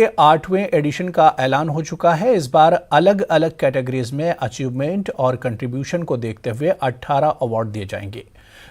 के 8वें एडिशन का ऐलान हो चुका है। इस बार अलग अलग कैटेगरीज में अचीवमेंट और कंट्रीब्यूशन को देखते हुए 18 अवार्ड दिए जाएंगे।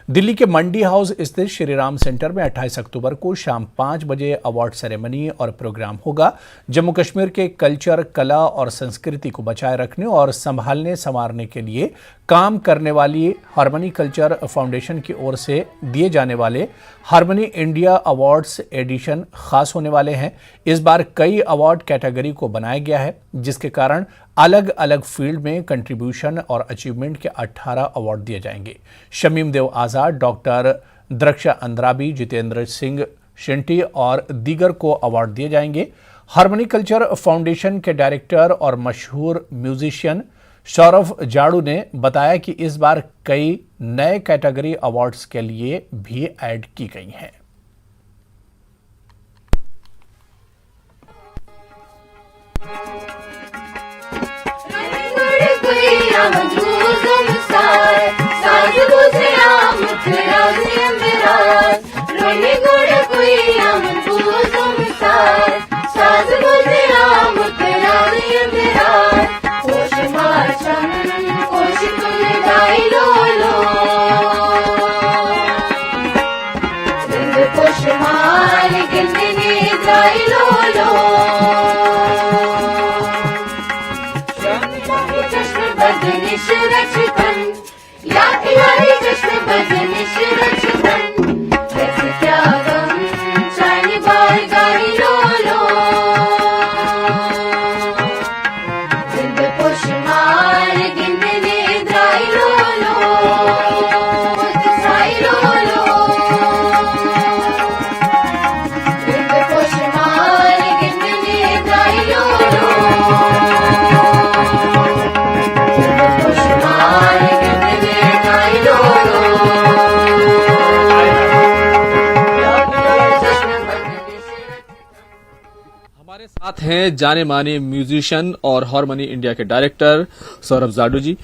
दिल्ली के मंडी हाउस स्थित श्री राम सेंटर में 28 अक्टूबर को शाम 5 बजे अवार्ड सेरेमनी और प्रोग्राम होगा। जम्मू कश्मीर के कल्चर, कला और संस्कृति को बचाए रखने और संभालने संवारने के लिए काम करने वाली हार्मनी कल्चर फाउंडेशन की ओर से दिए जाने वाले हार्मनी इंडिया अवार्ड्स एडिशन खास होने वाले हैं। इस बार कई अवार्ड कैटेगरी को बनाया गया है, जिसके कारण अलग अलग फील्ड में कंट्रीब्यूशन और अचीवमेंट के 18 अवार्ड दिए जाएंगे। शमीम देव आजाद, डॉक्टर द्रक्षा अंद्राबी, जितेंद्र सिंह शिंटी और दीगर को अवार्ड दिए जाएंगे। हार्मनी कल्चर फाउंडेशन के डायरेक्टर और मशहूर म्यूजिशियन सौरभ जाड़ू ने बताया कि इस बार कई नए कैटेगरी अवार्ड्स के लिए भी ऐड की गई हैं। हमारे साथ हैं जाने माने म्यूजिशियन और हार्मनी इंडिया के डायरेक्टर सौरभ जाड़ू जी।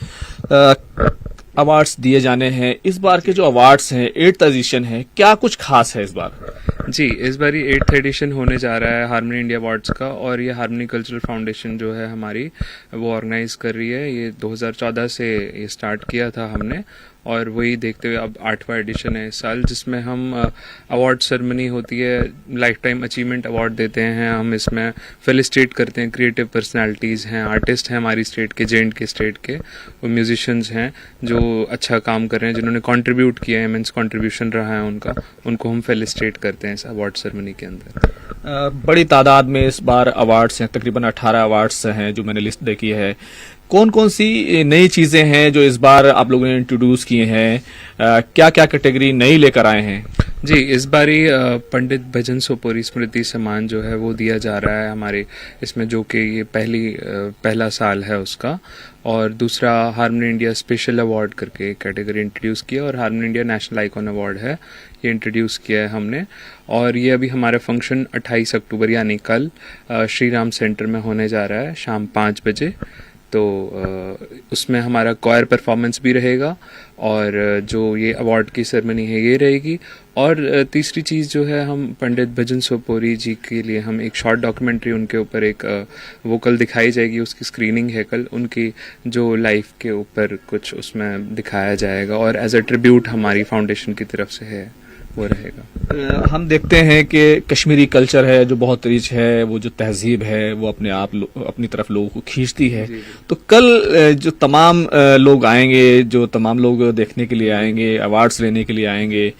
अवार्ड्स दिए जाने हैं। इस बार के जो अवार्ड्स हैं, 8th एडिशन है, क्या कुछ खास है इस बार? जी, इस बार ये 8th एडिशन होने जा रहा है हार्मनी इंडिया अवार्ड्स का, और ये हार्मनी कल्चरल फाउंडेशन जो है हमारी, वो ऑर्गेनाइज कर रही है। ये 2014 से ये स्टार्ट किया था हमने, और वही देखते हुए अब 8वां एडिशन है इस साल, जिसमें हम अवार्ड सेरेमनी होती है, लाइफ टाइम अचीवमेंट अवार्ड देते हैं हम। इसमें फेलिसिटेट करते हैं क्रिएटिव पर्सनालिटीज़ हैं, आर्टिस्ट हैं हमारी स्टेट के, जे.एंड.के स्टेट के, वो म्यूजिशियंस हैं जो अच्छा काम कर रहे हैं, जिन्होंने कंट्रीब्यूट किया है, इमेंस कंट्रीब्यूशन रहा है उनका, उनको हम फेलिसिटेट करते हैं इस अवार्ड सेरेमनी के अंदर। बड़ी तादाद में इस बार अवार्ड्स हैं, तकरीबन 18 अवार्ड्स हैं जो मैंने लिस्ट देखी है। कौन कौन सी नई चीजें हैं जो इस बार आप लोगों ने इंट्रोड्यूस किए हैं? क्या क्या कैटेगरी नई लेकर आए हैं? जी, इस बारी पंडित भजन सोपोरी स्मृति सम्मान जो है वो दिया जा रहा है हमारे इसमें, जो कि ये पहला साल है उसका। और दूसरा हार्मनी इंडिया स्पेशल अवार्ड करके कैटेगरी इंट्रोड्यूस किया, और harmony India national icon award है, ये इंट्रोड्यूस किया है हमने। और ये अभी हमारा फंक्शन 28 अक्टूबर यानी कल श्री राम सेंटर में होने जा रहा है शाम 5 बजे। तो उसमें हमारा कॉयर परफॉर्मेंस भी रहेगा, और जो ये अवार्ड की सेरेमनी है ये रहेगी। और तीसरी चीज़ जो है, हम पंडित भजन सोपोरी जी के लिए हम एक शॉर्ट डॉक्यूमेंट्री, उनके ऊपर एक वो कल दिखाई जाएगी, उसकी स्क्रीनिंग है कल, उनकी जो लाइफ के ऊपर कुछ उसमें दिखाया जाएगा, और एज अ ट्रिब्यूट हमारी फाउंडेशन की तरफ से है वो रहेगा। हम देखते हैं कि कश्मीरी कल्चर है जो बहुत रिच है, वो जो तहजीब है वो अपनी तरफ लोगों को खींचती है। तो कल जो तमाम लोग आएंगे, जो तमाम लोग देखने के लिए आएंगे, अवार्ड्स लेने के लिए आएंगे,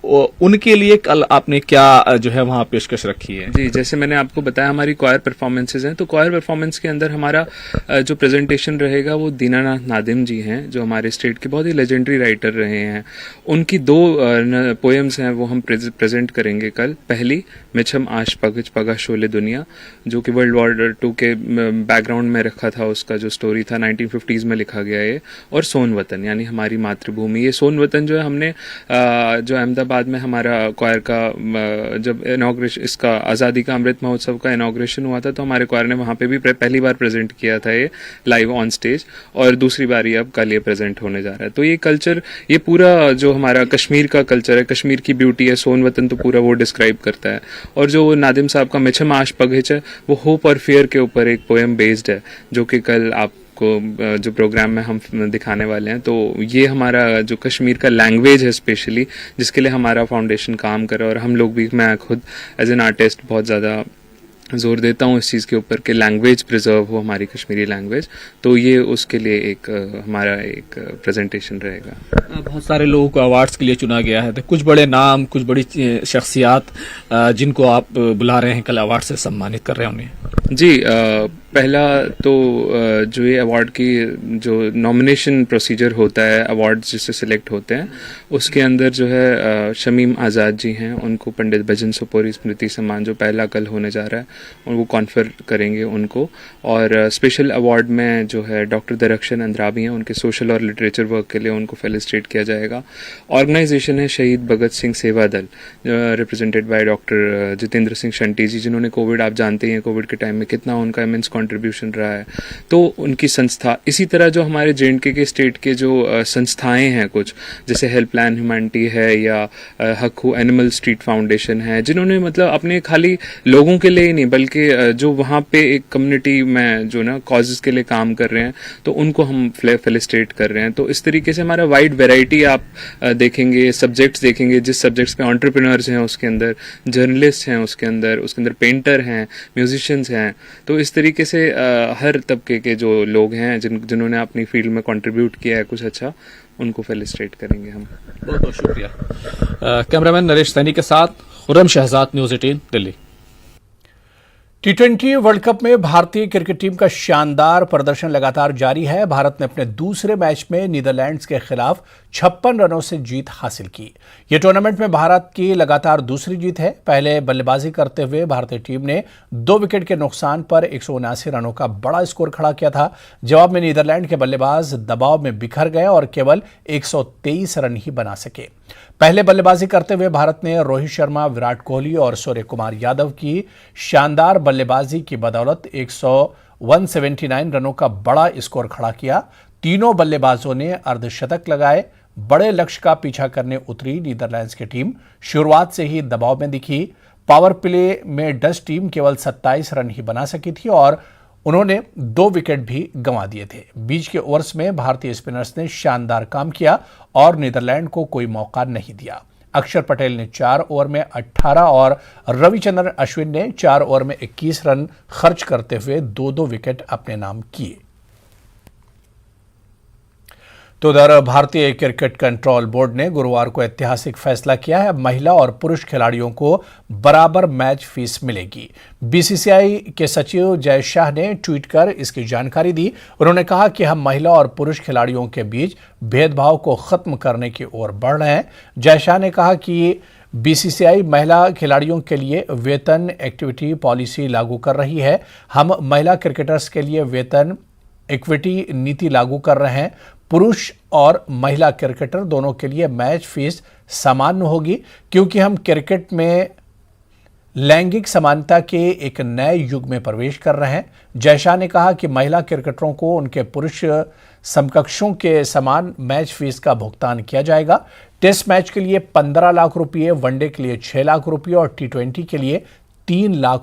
उनके लिए कल आपने क्या जो है वहाँ पेशकश रखी है? जी, जैसे मैंने आपको बताया हमारी कॉयर परफॉर्मेंसेज हैं, तो कॉयर परफॉर्मेंस के अंदर हमारा जो प्रेजेंटेशन रहेगा वो दीनानाथ नादिम जी हैं, जो हमारे स्टेट के बहुत ही लेजेंडरी राइटर रहे हैं। उनकी 2 पोएम्स हैं वो हम प्रेजेंट करेंगे कल। पहली मिछम आश पगच पगा शोले दुनिया, जो कि वर्ल्ड वॉर 2 के बैकग्राउंड में रखा था, उसका जो स्टोरी था 1950s में लिखा गया है। और सोन वतन यानी हमारी मातृभूमि, ये सोन वतन जो है हमने जो अहमदाबाद बाद में हमारा क्वायर का जब इनॉग्रेशन, इसका आज़ादी का अमृत महोत्सव का इनॉग्रेशन हुआ था, तो हमारे क्वायर ने वहाँ पे भी पहली बार प्रेजेंट किया था ये लाइव ऑन स्टेज, और दूसरी बार ये अब कल ये प्रेजेंट होने जा रहा है। तो ये कल्चर, ये पूरा जो हमारा कश्मीर का कल्चर है, कश्मीर की ब्यूटी है, सोन वतन, तो पूरा वो डिस्क्राइब करता है। और जो नादिम साहब का मिछम आश पगहिच है, वो होप और फियर के ऊपर एक पोएम बेस्ड है, जो कि कल आपको जो प्रोग्राम में हम दिखाने वाले हैं। तो ये हमारा जो कश्मीर का लैंग्वेज है स्पेशली, जिसके लिए हमारा फाउंडेशन काम कर रहा है, और हम लोग भी, मैं खुद एज एन आर्टिस्ट बहुत ज़्यादा जोर देता हूँ इस चीज़ के ऊपर कि लैंग्वेज प्रिजर्व हो, हमारी कश्मीरी लैंग्वेज। तो ये उसके लिए एक हमारा एक प्रेजेंटेशन रहेगा। बहुत सारे लोगों को अवार्ड्स के लिए चुना गया है, तो कुछ बड़े नाम, कुछ बड़ी शख्सियात जिनको आप बुला रहे हैं कल अवार्ड से सम्मानित कर रहे हैं उन्हें। जी, पहला तो जो ये अवार्ड की जो नॉमिनेशन प्रोसीजर होता है, अवार्ड जिससे सिलेक्ट होते हैं, उसके अंदर जो है शमीम आज़ाद जी हैं, उनको पंडित भजन सोपोरी स्मृति सम्मान जो पहला कल होने जा रहा है, उनको कॉन्फर करेंगे उनको। और स्पेशल अवार्ड में जो है डॉक्टर दरख्शन अंद्राबी हैं, उनके सोशल और लिटरेचर वर्क के लिए उनको फेलिसिटेट किया जाएगा। ऑर्गेनाइजेशन है शहीद भगत Singh Seva Dal, represented by doctor Jitendra Singh Shunty ji, जिन्होंने कोविड, आप जानते हैं कोविड के टाइम में कितना उनका इमेंस कंट्रीब्यूशन रहा है। तो उनकी संस्था, इसी तरह जो हमारे J&K के स्टेट के जो संस्थाएं हैं कुछ, जैसे हेल्पलाइन ह्यूमैनिटी है या हक्कू एनिमल स्ट्रीट फाउंडेशन है, जिन्होंने मतलब अपने खाली लोगों के लिए ही नहीं, बल्कि जो वहाँ पे एक कम्युनिटी में जो ना कॉजेज के लिए काम कर रहे हैं, तो उनको हम फेलिसिटेट कर रहे हैं। तो इस तरीके से हमारा वाइड वेराइटी आप देखेंगे, सब्जेक्ट्स देखेंगे, जिस सब्जेक्ट्स पे एंटरप्रेन्योर्स हैं उसके अंदर, जर्नलिस्ट हैं उसके अंदर पेंटर हैं, म्यूजिशियंस हैं। तो इस तरीके से हर तबके के जो लोग हैं जिन्होंने अपनी फील्ड में कंट्रीब्यूट किया है कुछ अच्छा, उनको फेलिसिटेट करेंगे हम। बहुत बहुत शुक्रिया। कैमरामैन नरेश सैनी के साथ Khurram Shahzad, news 18 Delhi. T20 world cup में भारतीय क्रिकेट टीम का शानदार प्रदर्शन लगातार जारी है। भारत ने अपने दूसरे मैच में नीदरलैंड्स के खिलाफ 56 रनों से जीत हासिल की। यह टूर्नामेंट में भारत की लगातार दूसरी जीत है। पहले बल्लेबाजी करते हुए भारतीय टीम ने 2 विकेट के नुकसान पर 179 रनों का बड़ा स्कोर खड़ा किया था। जवाब में नीदरलैंड के बल्लेबाज दबाव में बिखर गए और केवल 123 रन ही बना सके। पहले बल्लेबाजी करते हुए भारत ने रोहित शर्मा, विराट कोहली और सूर्य कुमार यादव की शानदार बल्लेबाजी की बदौलत 179 रनों का बड़ा स्कोर खड़ा किया। तीनों बल्लेबाजों ने अर्धशतक लगाए। बड़े लक्ष्य का पीछा करने उतरी नीदरलैंड्स की टीम शुरुआत से ही दबाव में दिखी। पावर प्ले में डच टीम केवल 27 रन ही बना सकी थी और उन्होंने 2 विकेट भी गंवा दिए थे। बीच के ओवर्स में भारतीय स्पिनर्स ने शानदार काम किया और नीदरलैंड को कोई मौका नहीं दिया। अक्षर पटेल ने 4 ओवर में 18 और रविचंद्रन अश्विन ने 4 ओवर में 21 रन खर्च करते हुए 2-2 विकेट अपने नाम किए। तो उधर भारतीय क्रिकेट कंट्रोल बोर्ड ने गुरुवार को ऐतिहासिक फैसला किया है। महिला और पुरुष खिलाड़ियों को बराबर मैच फीस मिलेगी। बीसीसीआई के सचिव जय शाह ने ट्वीट कर इसकी जानकारी दी। उन्होंने कहा कि हम महिला और पुरुष खिलाड़ियों के बीच भेदभाव को खत्म करने की ओर बढ़ रहे हैं। जय शाह ने कहा कि बीसीसीआई महिला खिलाड़ियों के लिए वेतन एक्टिविटी पॉलिसी लागू कर रही है। हम महिला क्रिकेटर्स के लिए वेतन इक्विटी नीति लागू कर रहे हैं। पुरुष और महिला क्रिकेटर दोनों के लिए मैच फीस सामान्य होगी, क्योंकि हम क्रिकेट में लैंगिक समानता के एक नए युग में प्रवेश कर रहे हैं। जय शाह ने कहा कि महिला क्रिकेटरों को उनके पुरुष समकक्षों के समान मैच फीस का भुगतान किया जाएगा। टेस्ट मैच के लिए 15 लाख रुपये, वनडे के लिए 6 लाख रुपये और T20 के लिए 3 लाख